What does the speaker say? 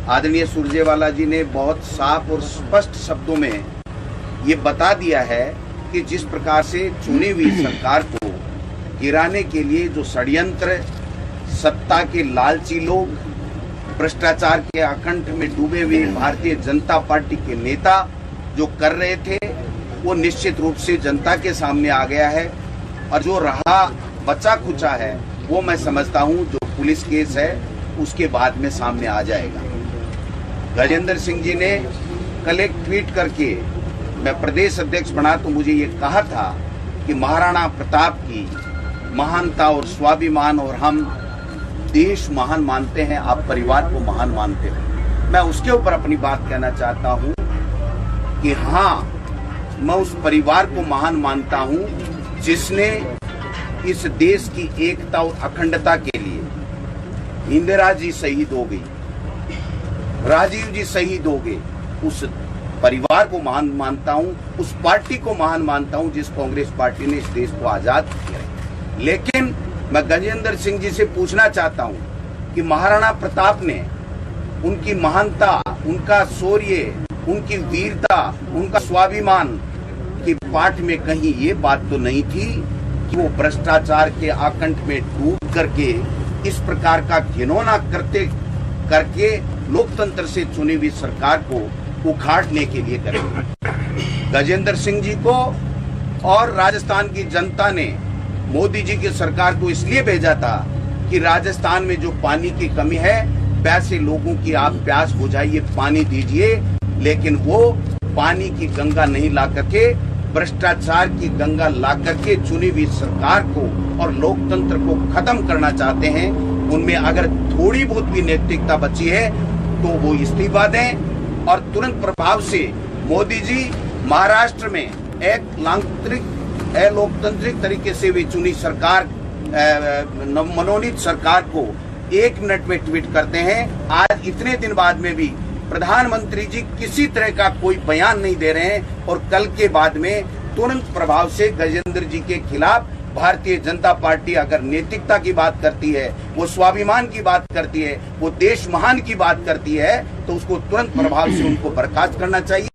आदरणीय सुरजेवाला जी ने बहुत साफ और स्पष्ट शब्दों में ये बता दिया है कि जिस प्रकार से चुनी हुई सरकार को गिराने के लिए जो षड्यंत्र, सत्ता के लालची लोग, भ्रष्टाचार के आकंठ में डूबे हुए भारतीय जनता पार्टी के नेता जो कर रहे थे, वो निश्चित रूप से जनता के सामने आ गया है। और जो रहा बचा खुचा है वो मैं समझता हूँ जो पुलिस केस है उसके बाद में सामने आ जाएगा। गजेंद्र सिंह जी ने कल एक ट्वीट करके, मैं प्रदेश अध्यक्ष बना तो मुझे ये कहा था कि महाराणा प्रताप की महानता और स्वाभिमान, और हम देश महान मानते हैं, आप परिवार को महान मानते हो। मैं उसके ऊपर अपनी बात कहना चाहता हूँ कि हाँ, मैं उस परिवार को महान मानता हूँ जिसने इस देश की एकता और अखंडता के लिए इंदिरा जी शहीद हो गई, राजीव जी शहीद हो गए। उस परिवार को महान मानता हूँ, उस पार्टी को महान मानता हूँ जिस कांग्रेस पार्टी ने इस देश को आजाद किया। लेकिन मैं गजेंद्र सिंह जी से पूछना चाहता हूँ कि महाराणा प्रताप ने उनकी महानता, उनका शौर्य, उनकी वीरता, उनका स्वाभिमान की पाठ में कहीं ये बात तो नहीं थी कि वो भ्रष्टाचार के आकंठ में डूब करके इस प्रकार का घिनौना करके लोकतंत्र से चुनी हुई सरकार को उखाड़ने के लिए करेंगे। गजेंद्र सिंह जी को और राजस्थान की जनता ने मोदी जी की सरकार को इसलिए भेजा था कि राजस्थान में जो पानी की कमी है वैसे लोगों की आप प्यास बुझाइए, पानी दीजिए। लेकिन वो पानी की गंगा नहीं ला करके भ्रष्टाचार की गंगा ला करके चुनी हुई सरकार को और लोकतंत्र को खत्म करना चाहते हैं। उनमें अगर थोड़ी बहुत भी नैतिकता बची है तो वो इस्तीफा दें और तुरंत प्रभाव से मोदी जी महाराष्ट्र में एक लोकतांत्रिक तरीके से भी चुनी सरकार, मनोनीत सरकार को 1 मिनट में ट्वीट करते हैं। आज इतने दिन बाद में भी प्रधानमंत्री जी किसी तरह का कोई बयान नहीं दे रहे हैं और कल के बाद में तुरंत प्रभाव से गजेंद्र जी के खिलाफ भारतीय जनता पार्टी अगर नैतिकता की बात करती है, वो स्वाभिमान की बात करती है, वो देश महान की बात करती है, तो उसको तुरंत प्रभाव से उनको बर्खास्त करना चाहिए।